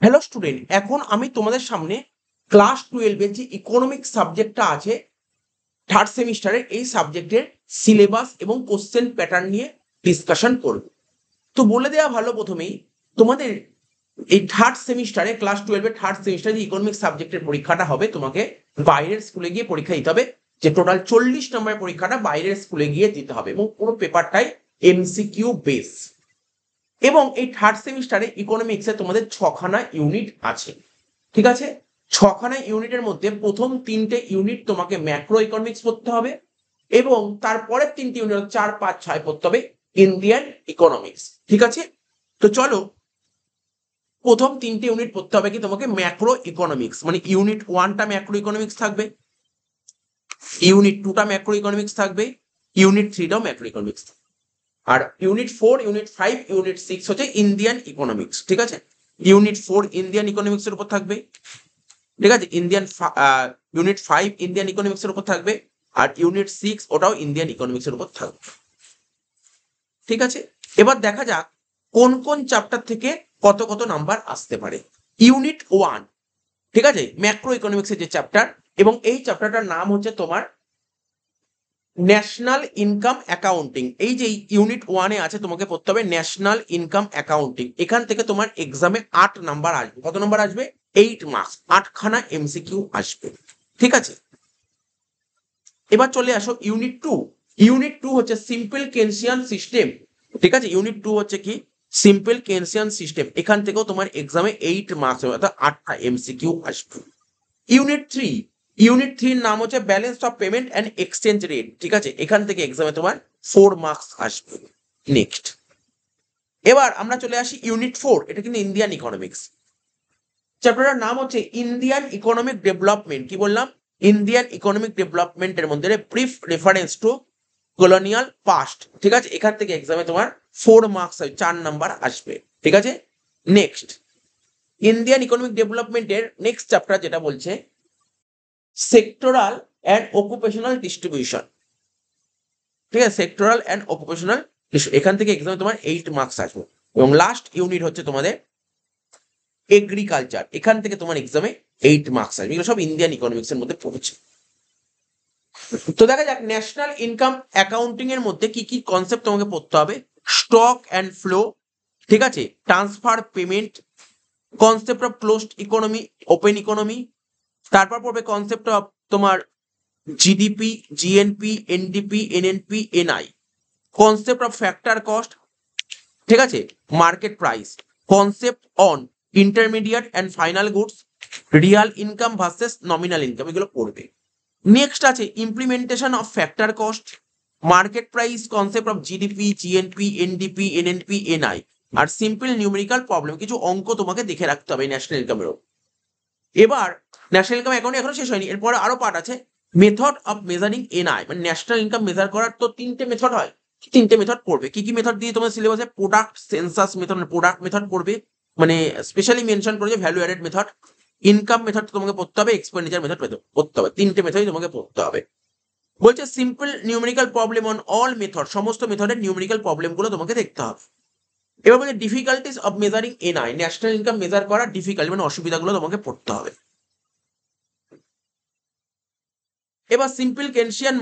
Hello student, এখন আমি তোমাদের সামনে ক্লাস 12 এর যে ইকোনমিক্স সাবজেক্টটা আছে থার্ড সেমিস্টারের, এই সাবজেক্টের সিলেবাস এবং কোশ্চেন প্যাটার্ন নিয়ে ডিসকাশন করব। তো বলে দেওয়া ভালো প্রথমেই, তোমাদের এই থার্ড সেমিস্টারে ক্লাস 12 এর থার্ড সেমিস্টারে যে ইকোনমিক্স সাবজেক্টের পরীক্ষাটা হবে, তোমাকে বাইরের স্কুলে গিয়ে পরীক্ষা দিতে হবে। যে টোটাল 40 নম্বরের পরীক্ষাটা বাইরের স্কুলে গিয়ে দিতে হবে এবং পুরো পেপারটাই এমসিকিউ বেস। এবং এই থার্ড সেমিস্টারে ইকোনমিক্সে তোমাদের 6খানা ইউনিট আছে, ঠিক আছে। 6খানা ইউনিটের মধ্যে প্রথম 3টে ইউনিট তোমাকে ম্যাক্রো ইকোনমিক্স পড়তে হবে এবং তারপরের 3টে ইউনিট 4, 5, 6 পড়তে হবে ইন্ডিয়ান ইকোনমিক্স, ঠিক আছে। তো চলো, প্রথম 3টে ইউনিট পড়তে হবে কি তোমাকে ম্যাক্রো ইকোনমিক্স, মানে ইউনিট 1টা ম্যাক্রো ইকোনমিক্স থাকবে, ইউনিট 2টা ম্যাক্রো ইকোনমিক্স থাকবে, ইউনিট 3টাও ম্যাক্রো ইকোনমিক্স। আর ইউনিট 4, ইউনিট 5, ইউনিট 6 হচ্ছে ইন্ডিয়ান ইকোনমিক্স, ঠিক আছে। ইউনিট 4 ইন্ডিয়ান ইকোনমিক্স এর উপর থাকবে, ঠিক আছে। ইউনিট 5 ইন্ডিয়ান ইকোনমিক্স এর উপর থাকবে, আর ইউনিট 6 ওটাও ইন্ডিয়ান ইকোনমিক্স এর উপর থাকবে, ঠিক আছে। এবার দেখা যাক কোন কোন চ্যাপ্টার থেকে কত কত নাম্বার আসতে পারে। ইউনিট 1, ঠিক আছে, ম্যাক্রো ইকোনমিক্স এর যে চ্যাপ্টার, এবং এই চ্যাপ্টারটার নাম হচ্ছে তোমার ন্যাশনাল ইনকাম অ্যাকাউন্টিং। এই যে ইউনিট 1-এ আছে, তোমাকে পড়তে হবে ন্যাশনাল ইনকাম অ্যাকাউন্টিং। এখান থেকে তোমার এক্সামে 8 নাম্বার আসবে। কত নাম্বার আসবে? 8 মার্কস, 8খানা এমসিকিউ আসবে, ঠিক আছে। এবার চলে আসো ইউনিট 2। ইউনিট 2 হচ্ছে সিম্পল কেনসিয়ান সিস্টেম, ঠিক আছে। ইউনিট 2 হচ্ছে কি সিম্পল কেনসিয়ান সিস্টেম। এখান থেকেও তোমার এক্সামে 8 মার্কস হবে, অর্থাৎ 8টা এমসিকিউ আসবে। ইউনিট 3, ইউনিট 3 নাম হচ্ছে balance of payment and exchange rate, ঠিক আছে। এখান থেকে এক্সামে তোমার 4 মার্কস আসবে। নেক্সট, এবার আমরা চলে আসি ইউনিট 4। এটা কিন্তু ইন্ডিয়ান ইকোনমিক্স। চ্যাপ্টারটার নাম হচ্ছে ইন্ডিয়ান ইকোনমিক ডেভেলপমেন্ট। কি বললাম? ইন্ডিয়ান ইকোনমিক ডেভেলপমেন্টের মধ্যে brief reference to colonial past, ঠিক আছে। এখান থেকে এক্সামে তোমার 4 মার্কস 4 নাম্বার আসবে, ঠিক আছে। নেক্সট, ইন্ডিয়ান ইকোনমিক ডেভেলপমেন্টের নেক্সট চ্যাপ্টার যেটা বলছে সেক্টরাল অ্যান্ড অকুপেশনাল ডিস্ট্রিবিউশন, ঠিক আছে। সেক্টরাল অ্যান্ড অকুপেশনাল, এখান থেকে এক্সামে তোমার 8 মার্কস আসবে। এবং লাস্ট ইউনিট হচ্ছে তোমাদের এগ্রিকালচার। এখান থেকে তোমার এক্সামে 8 মার্কস আসবে। এগুলো সব ইন্ডিয়ান ইকোনমিক্স এর মধ্যে পড়ছে। তো দেখা যাক ন্যাশনাল ইনকাম অ্যাকাউন্টিং এর মধ্যে কি কি কনসেপ্ট তোমাকে পড়তে হবে। স্টক অ্যান্ড ফ্লো, ঠিক আছে। Transfer payment, concept of closed economy, open economy. তারপর পড়বে কনসেপ্ট অফ তোমার GDP, GNP, NDP, NNP, NI. Concept of factor cost, ঠিক আছে। Market price, concept on intermediate and final goods, real income versus nominal income, এগুলো পড়বে। Next আছে implementation of factor cost, market price, concept of GDP, GNP, NDP, NNP, NI. আর simple numerical problem, কিছু অঙ্ক তোমাকে দেখে রাখতে হবে ন্যাশনাল ইনকামেরও। এবার ন্যাশনাল ইনকাম অ্যাকাউন্ট এখনো শেষ হয়নি, এরপরে আরো পার্ট আছে। মেথড অফ মেজারিং এনআই, মানে ন্যাশনাল ইনকাম মেজার করার তো 3টে মেথড হয়। 3টে মেথড পড়বে। কি কি মেথড দিয়ে তোমার সিলেবাসে? Product census method, product method পড়বে, মানে স্পেশালি মেনশন করেছে value added method. Income method তোমাকে পড়তে হবে, এক্সপেন্ডিচার মেথড পড়তে হবে। 3টে মেথডই তোমাকে পড়তে হবে। বলছে simple numerical problem on all method, সমস্ত মেথডের নিউমেরিক্যাল প্রবলেম গুলো তোমাকে দেখতে হবে। এবার বলছে difficulties of measuring NI, national income measure করা ডিফিকাল্ট, মানে অসুবিধাগুলো তোমাকে পড়তে হবে। এবার সিম্পল কেনসিয়ান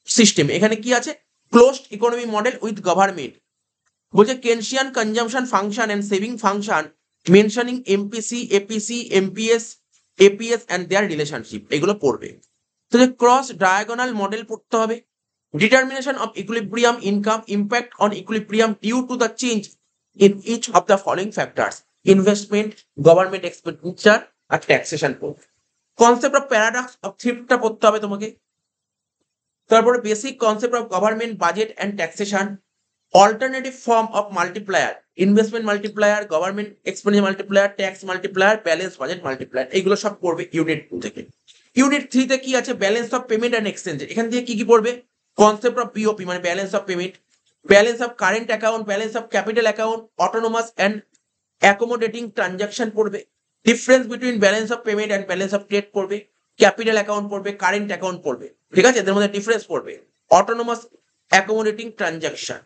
সিস্টেম, এখানে কি আছে? Closed economy model with government. বলছে Keynesian consumption function and saving function mentioning MPC, APC, MPS, APS and their relationship, এগুলো পড়বে। তো যে ক্রস ডায়াগোনাল মডেল পড়তে হবে। Determination of equilibrium income, impact on equilibrium due to the change in each of the following factors, investment, government expenditure আর taxation পড়বে। Concept of paradox of থ্রিফটটা পড়তে হবে তোমাকে। তারপরে basic concept of government budget and taxation, alternative form of multiplier, investment multiplier, government expenditure multiplier, tax multiplier, balance budget multiplier, এইগুলো সব পড়বে ইউনিট 2 থেকে। ইউনিট 3 তে কি আছে? Balance of payment and exchange. এখান থেকে কি কি পড়বে? কনসেপ্ট অফ বিওপি, মানে balance of payment, balance of current account, balance of capital account, autonomous and accommodating transaction পড়বে। Difference between balance of payment and balance of trade পড়বে। Capital account পড়বে, current account পড়বে, ঠিক আছে। এদের মধ্যে difference পড়বে। Autonomous accommodating transaction.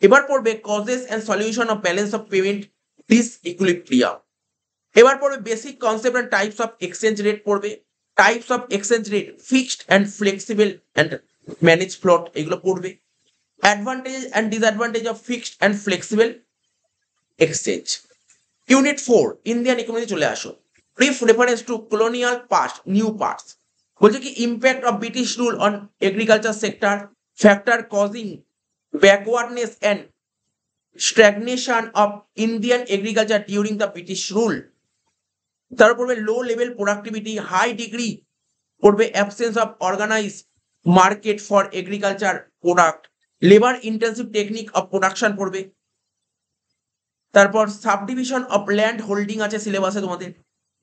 এবার পড়বে causes and solution of balance of payment disequilibrium. এবার পড়বে basic concept and types of exchange rate পড়বে, types of exchange rate, fixed and flexible and manage float, এগুলো পড়বে। Advantage and disadvantage of fixed and flexible exchange. Unit 4 Indian economy চলে আসো। Brief reference to colonial past new parts. বলছে কি impact of British rule on agriculture sector, factor causing backwardness and stagnation of Indian agriculture during the British rule. তারপর পড়বে low level productivity, high degree পড়বে absence of organise market for agriculture product, labour intensive technique of production পড়বে। তারপর subdivision of land holding আছে সিলেবাসে তোমাদের।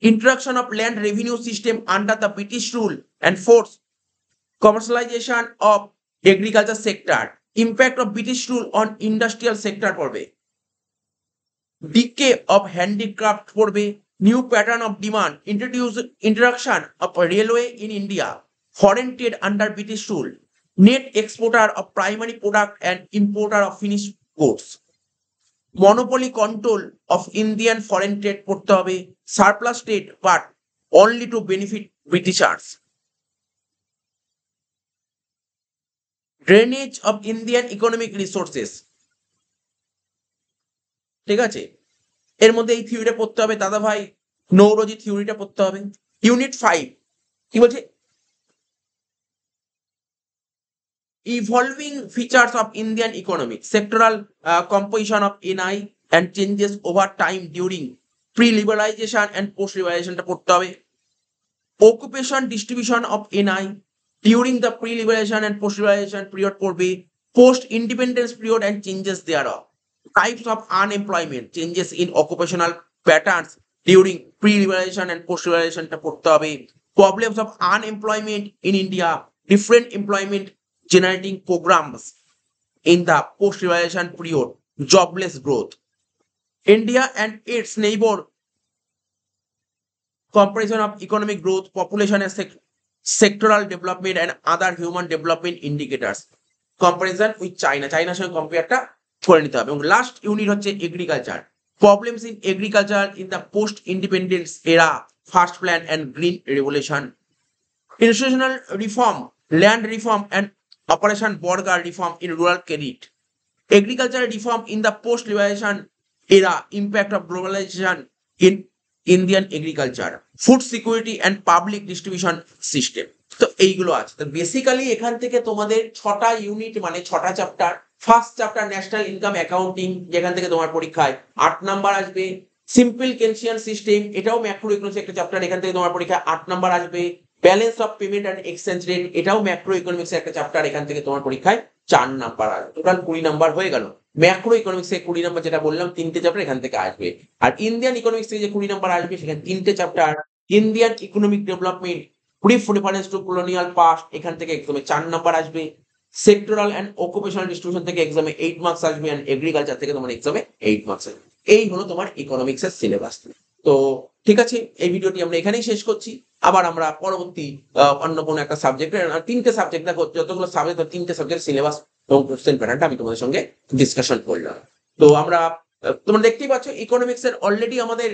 Introduction of land revenue system under the British rule and force, commercialisation of agriculture sector, impact of British rule on industrial sector পড়বে। Decay of handicraft পড়বে। New pattern of demand, introduction of railway in India, foreign trade under British rule, net exporter of primary product and importer of finished goods, monopoly control of Indian foreign trade পড়তে হবে, surplus trade but only to benefit Britishers, drainage of Indian economic resources। ঠিক আছে, এর মধ্যে এই থিওরিটা পড়তে হবে দাদা ভাই, নৌরজি থিওরিটা পড়তে হবে। ইউনিট 5 কি বলছে, evolving features of Indian economic, sectoral composition of NI and changes over time during pre liberalization and post লিবারালাইজেশনটা পড়তে হবে। Occupation distribution of NI during the pre liberalization and post liberalization period পড়বে। Post independence period and changes there, types of unemployment, changes in occupational patterns during pre-liberalization and post-liberalization টা পড়তে হবে। Problems of unemployment in India, different employment generating programs in the post-liberalization period, jobless growth, India and its neighbor, comparison of economic growth, population and sectoral development and other human development indicators, comparison with China, চাইনার সঙ্গে কম্পেয়ারটা করে নিতে হবে। এবং last unit হচ্ছে agriculture, problems in agriculture in the post independence era, first plan and green revolution, institutional reform, land reform and operation বর্গার reform in rural credit, agriculture reform in the post liberation era, impact of globalization in Indian agriculture, food security and public distribution system. তো এইগুলো আছে। তো basically এখান থেকে তোমাদের 6টা unit মানে 6টা chapter. First chapter national income accounting, যেখান থেকে তোমার পরীক্ষায় 8 নাম্বার আসবে। সিম্পল কেনশিয়ান সিস্টেম, এটাও ম্যাক্রো ইকোনমিক্স একটা চ্যাপ্টার, এখান থেকে তোমার পরীক্ষায় 8 নাম্বার আসবে। Balance of payment and exchange rate, এটাও ম্যাক্রো ইকোনমিক্স একটা চ্যাপ্টার, এখান থেকে তোমার পরীক্ষায় 4 নাম্বার আসবে। টোটাল 20 নাম্বার হয়ে গেল। ম্যাক্রো ইকোনমিক্সে 20 নাম্বার যেটা বললাম, 3টে চ্যাপ্টার এখান থেকে আসবে। আর ইন্ডিয়ান ইকোনমিক্স থেকে যে 20 নাম্বার আসবে, সেখানে 3টে chapter. Indian economic development, brief reference to colonial past, এখান থেকে এক্সামে 4 নাম্বার আসবে। সেক্টরাল অ্যান্ড অকুপেশনাল ডিস্ট্রিবিউশন থেকে এক্সামে 8 মার্কস আসবে, এন্ড এগ্রিকালচার থেকে তোমার এক্সামে 8 মার্কস আসবে। এই হলো তোমার ইকোনমিক্স এর সিলেবাস। তো ঠিক আছে, এই ভিডিওটি আমরা এখানেই শেষ করছি। আবার আমরা পরবর্তী অন্য কোনো একটা সাবজেক্টের 3টে সাবজেক্ট দেখো, যতগুলো সাবজেক্ট 3টে সাবজেক্ট সিলেবাস এবং কোশ্চেন প্যাটার্নটা আমি তোমাদের সঙ্গে ডিসকাশন করলাম। তো আমরা তোমরা দেখতেই পাচ্ছ ইকোনমিক্স এর অলরেডি আমাদের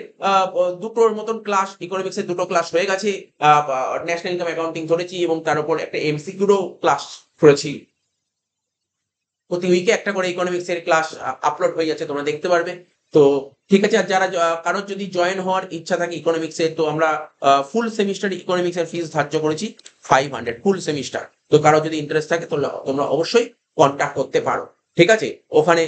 দুটোর মতন ক্লাস, ইকোনমিক্স এর 2টো ক্লাস হয়ে গেছে। ন্যাশনাল ইনকাম অ্যাকাউন্টিং ধরেছি এবং তার উপর একটা এমসিকিউরও ক্লাস করেছি। প্রতি উইকে একটা করে ইকোনমিক্স এর ক্লাস আপলোড হয়ে যাচ্ছে, তোমরা দেখতে পারবে। তো ঠিক আছে, আর যারা কারোর যদি জয়েন হওয়ার ইচ্ছা থাকে ইকোনমিক্স এর, তো আমরা ফুল সেমিস্টার ইকোনমিক্স এর ফিস ধার্য করেছি 500 ফুল সেমিস্টার। তো কারো যদি ইন্টারেস্ট থাকে তো তোমরা অবশ্যই কন্ট্যাক্ট করতে পারো। ঠিক আছে, ওখানে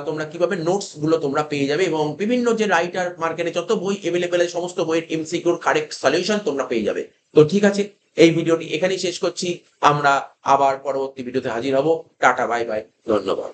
তোমরা কিভাবে নোটস গুলো তোমরা পেয়ে যাবে এবং বিভিন্ন যে রাইটার মার্কেটে যত বই এভেলেবেল, সমস্ত বইয়ের এমসিকিউর কারেক্ট সলিউশন তোমরা পেয়ে যাবে। তো ঠিক আছে, এই ভিডিওটি এখানেই শেষ করছি। আমরা আবার পরবর্তী ভিডিওতে হাজির হব। টাটা, বাই বাই, ধন্যবাদ।